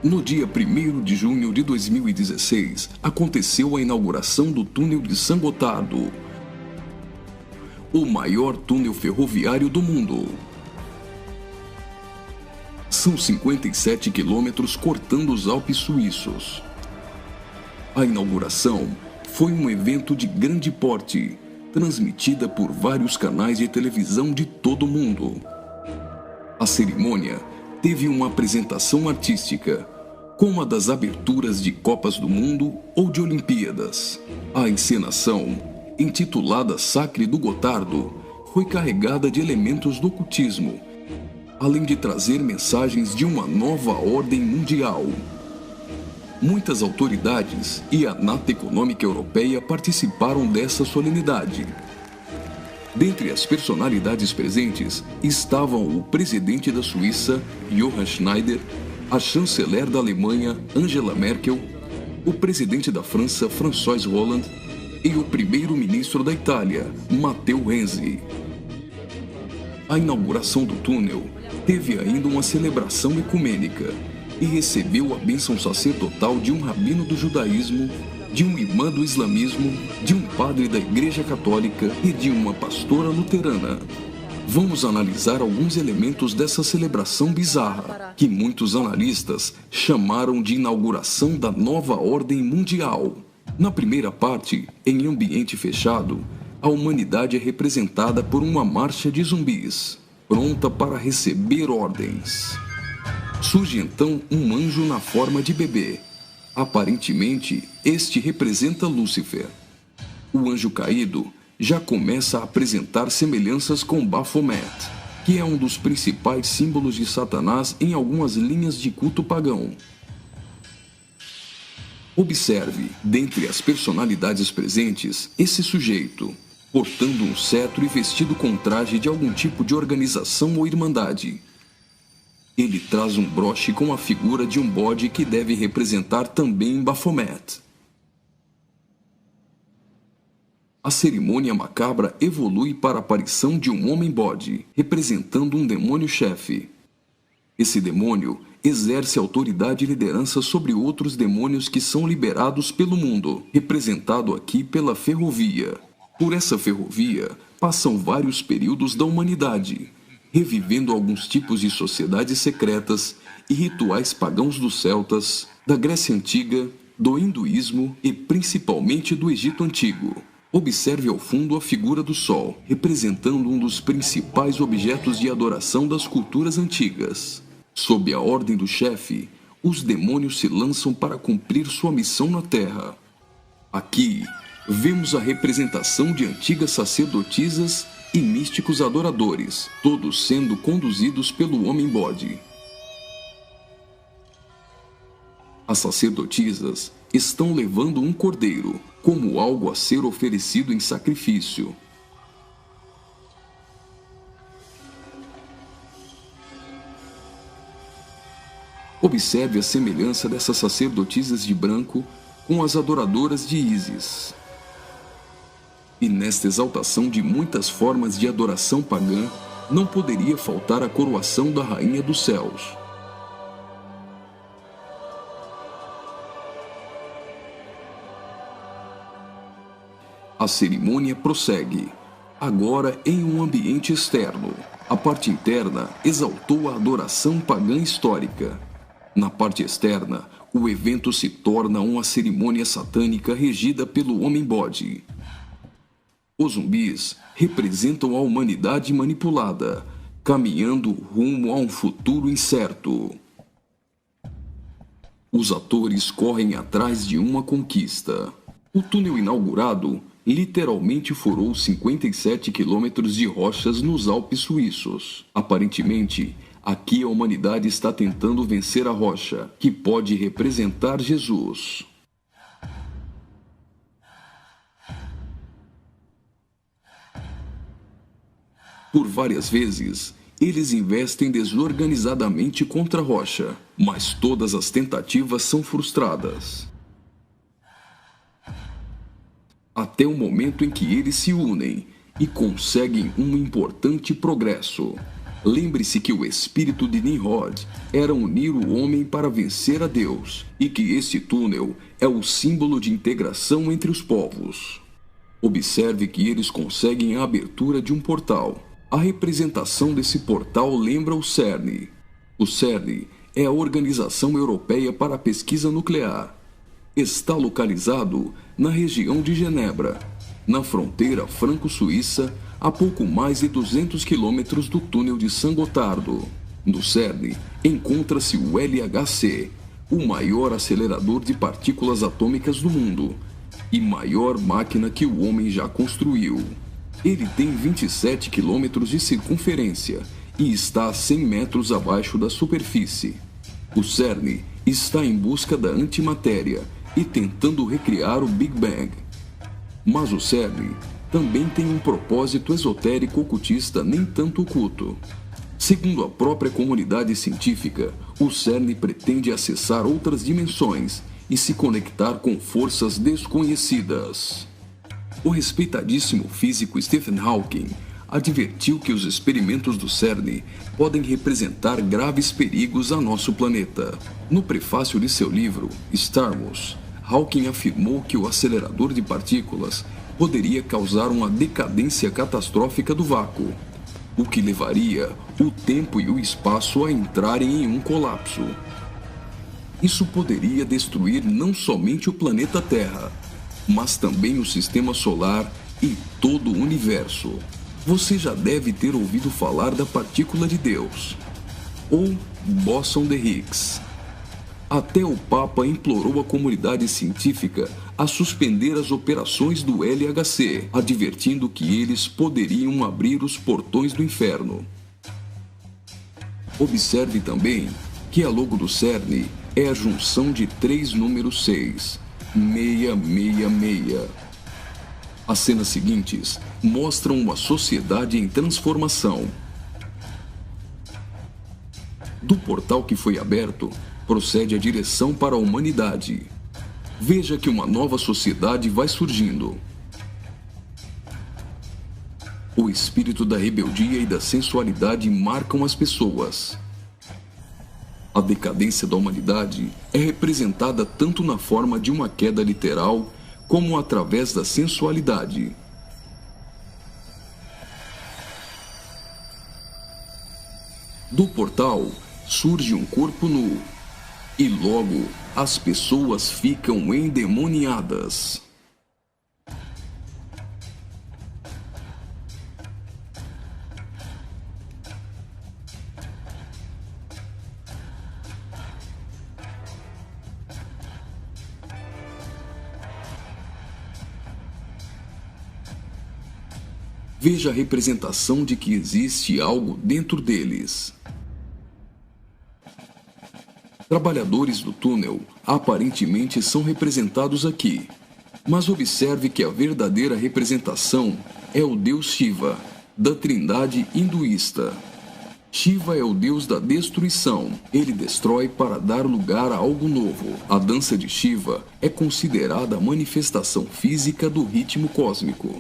No dia 1º de junho de 2016, aconteceu a inauguração do túnel de San Gotardo, o maior túnel ferroviário do mundo. São 57 quilômetros cortando os Alpes suíços. A inauguração foi um evento de grande porte, transmitida por vários canais de televisão de todo o mundo. A cerimônia teve uma apresentação artística, como a das aberturas de Copas do Mundo ou de Olimpíadas. A encenação, intitulada Sacre do Gotardo, foi carregada de elementos do ocultismo, além de trazer mensagens de uma nova ordem mundial. Muitas autoridades e a Nata Econômica Europeia participaram dessa solenidade. Dentre as personalidades presentes estavam o presidente da Suíça, Johann Schneider, a chanceler da Alemanha, Angela Merkel, o presidente da França, François Hollande, e o primeiro-ministro da Itália, Matteo Renzi. A inauguração do túnel teve ainda uma celebração ecumênica e recebeu a bênção sacerdotal de um rabino do judaísmo, de um imã do islamismo, de um padre da Igreja Católica e de uma pastora luterana. Vamos analisar alguns elementos dessa celebração bizarra, que muitos analistas chamaram de inauguração da nova ordem mundial. Na primeira parte, em ambiente fechado, a humanidade é representada por uma marcha de zumbis, pronta para receber ordens. Surge então um anjo na forma de bebê. Aparentemente, este representa Lúcifer. O anjo caído já começa a apresentar semelhanças com Baphomet, que é um dos principais símbolos de Satanás em algumas linhas de culto pagão. Observe, dentre as personalidades presentes, esse sujeito, portando um cetro e vestido com traje de algum tipo de organização ou irmandade. Ele traz um broche com a figura de um bode que deve representar também Baphomet. A cerimônia macabra evolui para a aparição de um homem-bode, representando um demônio-chefe. Esse demônio exerce autoridade e liderança sobre outros demônios que são liberados pelo mundo, representado aqui pela ferrovia. Por essa ferrovia, passam vários períodos da humanidade, revivendo alguns tipos de sociedades secretas e rituais pagãos dos celtas, da Grécia Antiga, do hinduísmo e principalmente do Egito Antigo. Observe ao fundo a figura do Sol, representando um dos principais objetos de adoração das culturas antigas. Sob a ordem do chefe, os demônios se lançam para cumprir sua missão na Terra. Aqui, vemos a representação de antigas sacerdotisas e místicos adoradores, todos sendo conduzidos pelo homem-bode. As sacerdotisas estão levando um cordeiro, como algo a ser oferecido em sacrifício. Observe a semelhança dessas sacerdotisas de branco com as adoradoras de Ísis. E nesta exaltação de muitas formas de adoração pagã, não poderia faltar a coroação da Rainha dos Céus. A cerimônia prossegue, agora em um ambiente externo. A parte interna exaltou a adoração pagã histórica. Na parte externa, o evento se torna uma cerimônia satânica regida pelo homem-bode. Os zumbis representam a humanidade manipulada, caminhando rumo a um futuro incerto. Os atores correm atrás de uma conquista. O túnel inaugurado literalmente furou 57 quilômetros de rochas nos Alpes suíços. Aparentemente, aqui a humanidade está tentando vencer a rocha, que pode representar Jesus. Por várias vezes, eles investem desorganizadamente contra a rocha, mas todas as tentativas são frustradas. Até o momento em que eles se unem e conseguem um importante progresso. Lembre-se que o espírito de Nimrod era unir o homem para vencer a Deus, e que este túnel é o símbolo de integração entre os povos. Observe que eles conseguem a abertura de um portal. A representação desse portal lembra o CERN. O CERN é a Organização Europeia para a Pesquisa Nuclear. Está localizado na região de Genebra, na fronteira franco-suíça, a pouco mais de 200 quilômetros do túnel de Saint-Gothard. No CERN encontra-se o LHC, o maior acelerador de partículas atômicas do mundo e maior máquina que o homem já construiu. Ele tem 27 quilômetros de circunferência e está a 100 metros abaixo da superfície. O CERN está em busca da antimatéria e tentando recriar o Big Bang. Mas o CERN também tem um propósito esotérico ocultista nem tanto oculto. Segundo a própria comunidade científica, o CERN pretende acessar outras dimensões e se conectar com forças desconhecidas. O respeitadíssimo físico Stephen Hawking advertiu que os experimentos do CERN podem representar graves perigos a nosso planeta. No prefácio de seu livro, Stardust, Hawking afirmou que o acelerador de partículas poderia causar uma decadência catastrófica do vácuo, o que levaria o tempo e o espaço a entrarem em um colapso. Isso poderia destruir não somente o planeta Terra, mas também o sistema solar e todo o universo. Você já deve ter ouvido falar da partícula de Deus, ou bóson de Higgs. Até o Papa implorou a comunidade científica a suspender as operações do LHC, advertindo que eles poderiam abrir os portões do inferno. Observe também que a logo do CERN é a junção de 3 números 6, 666. As cenas seguintes mostram uma sociedade em transformação. Do portal que foi aberto, procede a direção para a humanidade. Veja que uma nova sociedade vai surgindo. O espírito da rebeldia e da sensualidade marcam as pessoas. A decadência da humanidade é representada tanto na forma de uma queda literal, como através da sensualidade. Do portal surge um corpo nu, e logo as pessoas ficam endemoniadas. Veja a representação de que existe algo dentro deles. Trabalhadores do túnel aparentemente são representados aqui, mas observe que a verdadeira representação é o deus Shiva, da trindade hinduísta. Shiva é o deus da destruição. Ele destrói para dar lugar a algo novo. A dança de Shiva é considerada a manifestação física do ritmo cósmico.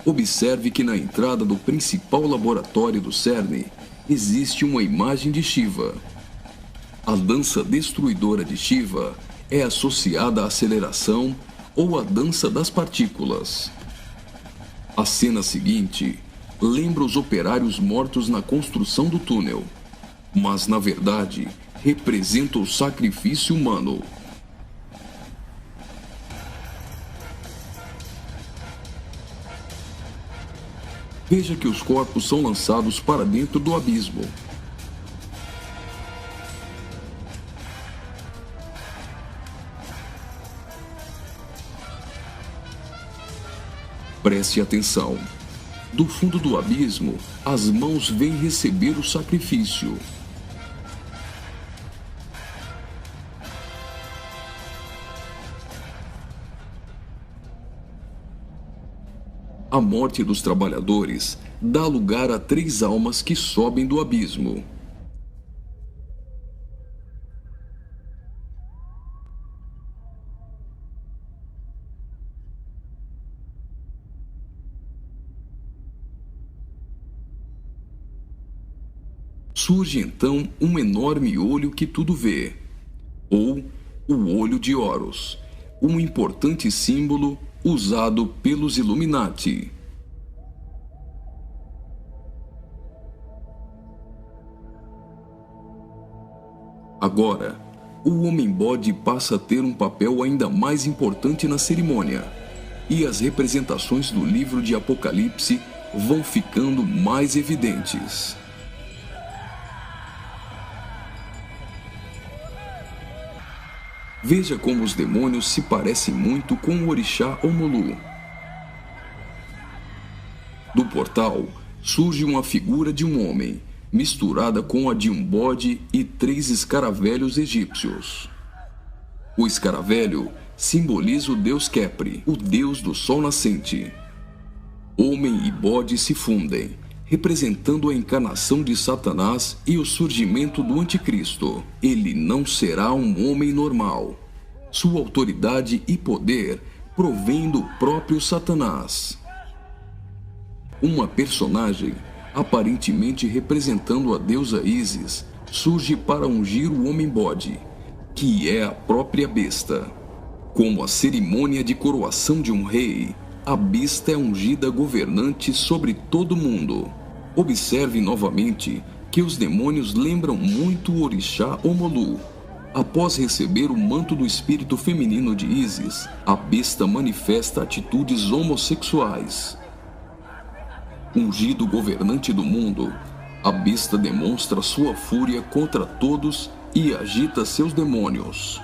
Observe que na entrada do principal laboratório do CERN existe uma imagem de Shiva. A dança destruidora de Shiva é associada à aceleração ou à dança das partículas. A cena seguinte lembra os operários mortos na construção do túnel, mas na verdade representa o sacrifício humano. Veja que os corpos são lançados para dentro do abismo. Preste atenção. Do fundo do abismo, as mãos vêm receber o sacrifício. A morte dos trabalhadores dá lugar a 3 almas que sobem do abismo. Surge então um enorme olho que tudo vê, ou o Olho de Horus, um importante símbolo usado pelos Illuminati. Agora, o Homem-Bode passa a ter um papel ainda mais importante na cerimônia, e as representações do livro de Apocalipse vão ficando mais evidentes. Veja como os demônios se parecem muito com o orixá Omolu. Do portal surge uma figura de um homem, misturada com a de um bode e 3 escaravelhos egípcios. O escaravelho simboliza o deus Khepri, o deus do sol nascente. Homem e bode se fundem, representando a encarnação de Satanás e o surgimento do Anticristo. Ele não será um homem normal. Sua autoridade e poder provém do próprio Satanás. Uma personagem, aparentemente representando a deusa Ísis, surge para ungir o Homem-Bode, que é a própria besta. Como a cerimônia de coroação de um rei, a besta é ungida governante sobre todo mundo. Observe novamente que os demônios lembram muito o orixá Omolu. Após receber o manto do espírito feminino de Ísis, a besta manifesta atitudes homossexuais. Ungido governante do mundo, a besta demonstra sua fúria contra todos e agita seus demônios.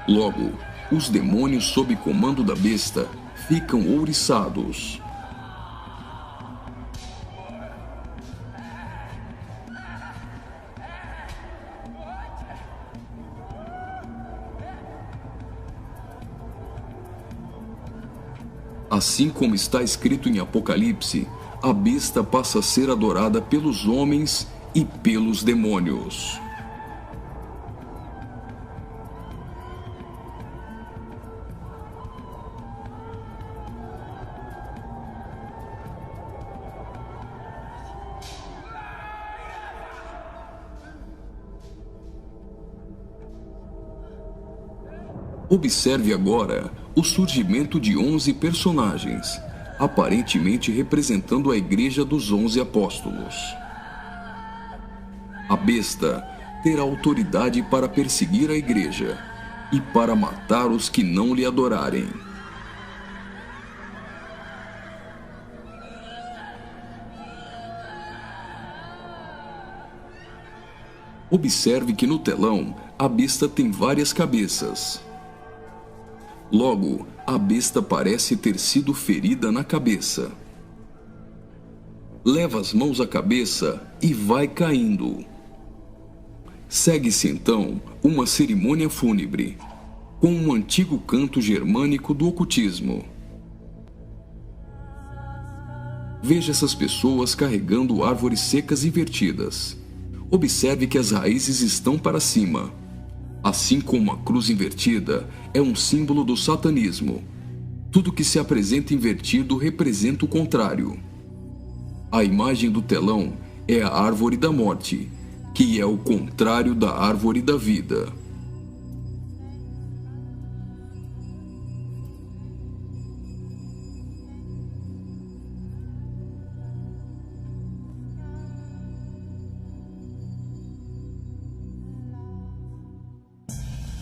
Logo, os demônios sob comando da besta ficam ouriçados. Assim como está escrito em Apocalipse, a besta passa a ser adorada pelos homens e pelos demônios. Observe agora o surgimento de 11 personagens, aparentemente representando a Igreja dos 11 Apóstolos. A besta terá autoridade para perseguir a Igreja e para matar os que não lhe adorarem. Observe que no telão a besta tem várias cabeças. Logo, a besta parece ter sido ferida na cabeça. Leva as mãos à cabeça e vai caindo. Segue-se então uma cerimônia fúnebre, com um antigo canto germânico do ocultismo. Veja essas pessoas carregando árvores secas invertidas. Observe que as raízes estão para cima. Assim como a cruz invertida é um símbolo do satanismo, tudo que se apresenta invertido representa o contrário. A imagem do telão é a árvore da morte, que é o contrário da árvore da vida.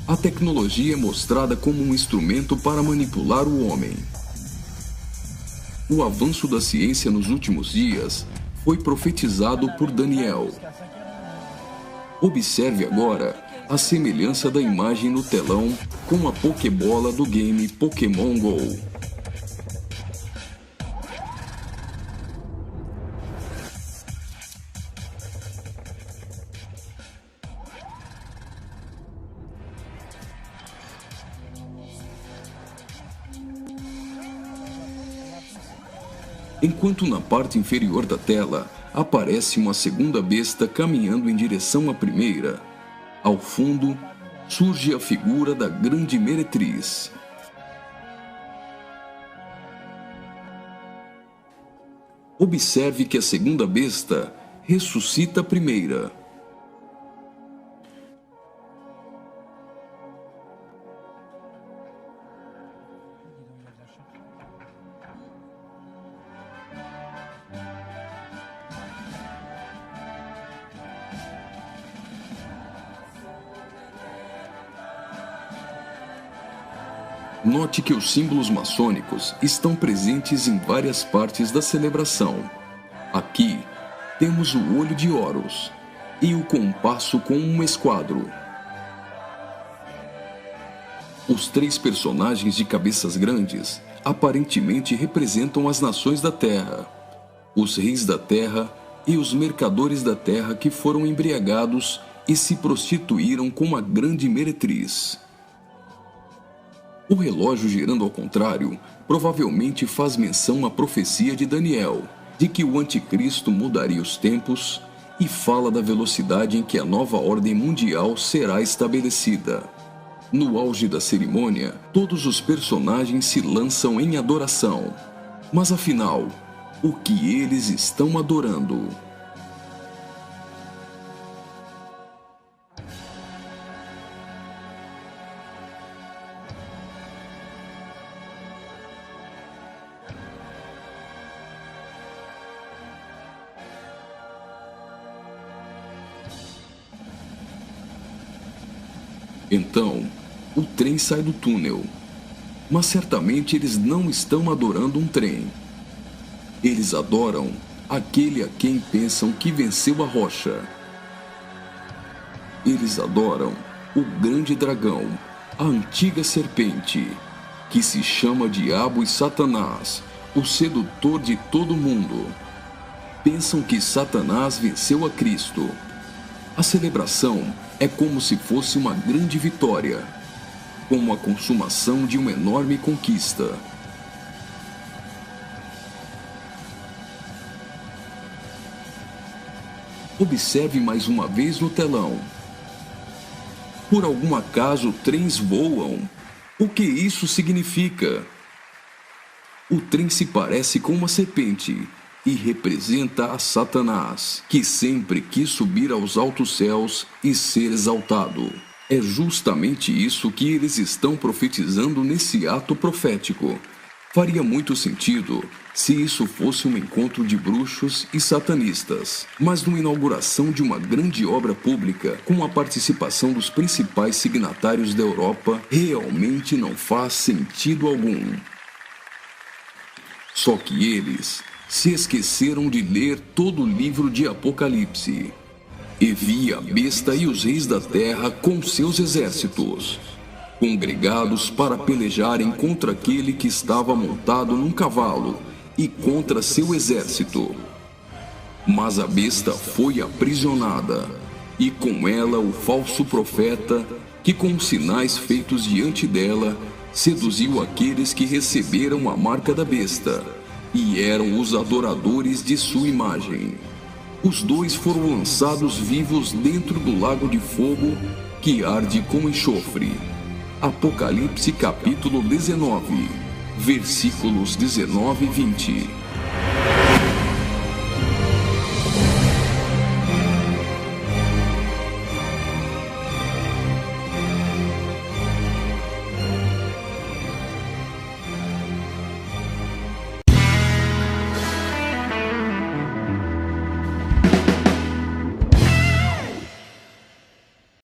A tecnologia é mostrada como um instrumento para manipular o homem. O avanço da ciência nos últimos dias foi profetizado por Daniel. Observe agora a semelhança da imagem no telão com a Pokébola do game Pokémon GO. Enquanto na parte inferior da tela aparece uma segunda besta caminhando em direção à primeira, ao fundo surge a figura da grande meretriz. Observe que a segunda besta ressuscita a primeira. Note que os símbolos maçônicos estão presentes em várias partes da celebração. Aqui, temos o olho de Horus e o compasso com um esquadro. Os 3 personagens de cabeças grandes aparentemente representam as nações da Terra, os reis da Terra e os mercadores da Terra que foram embriagados e se prostituíram com uma grande meretriz. O relógio girando ao contrário provavelmente faz menção à profecia de Daniel, de que o anticristo mudaria os tempos, e fala da velocidade em que a nova ordem mundial será estabelecida. No auge da cerimônia, todos os personagens se lançam em adoração. Mas afinal, o que eles estão adorando? Então, o trem sai do túnel. Mas certamente eles não estão adorando um trem. Eles adoram aquele a quem pensam que venceu a rocha. Eles adoram o grande dragão, a antiga serpente, que se chama Diabo e Satanás, o sedutor de todo mundo. Pensam que Satanás venceu a Cristo. A celebração é como se fosse uma grande vitória, como a consumação de uma enorme conquista. Observe mais uma vez no telão. Por algum acaso, trens voam? O que isso significa? O trem se parece com uma serpente e representa a Satanás, que sempre quis subir aos altos céus e ser exaltado. É justamente isso que eles estão profetizando nesse ato profético. Faria muito sentido se isso fosse um encontro de bruxos e satanistas, mas numa inauguração de uma grande obra pública, com a participação dos principais signatários da Europa, realmente não faz sentido algum. Só que eles se esqueceram de ler todo o livro de Apocalipse. E vi a besta e os reis da terra com seus exércitos, congregados para pelejarem contra aquele que estava montado num cavalo e contra seu exército. Mas a besta foi aprisionada, e com ela o falso profeta, que com sinais feitos diante dela, seduziu aqueles que receberam a marca da besta, e eram os adoradores de sua imagem. Os 2 foram lançados vivos dentro do lago de fogo que arde com enxofre. Apocalipse capítulo 19, versículos 19 e 20.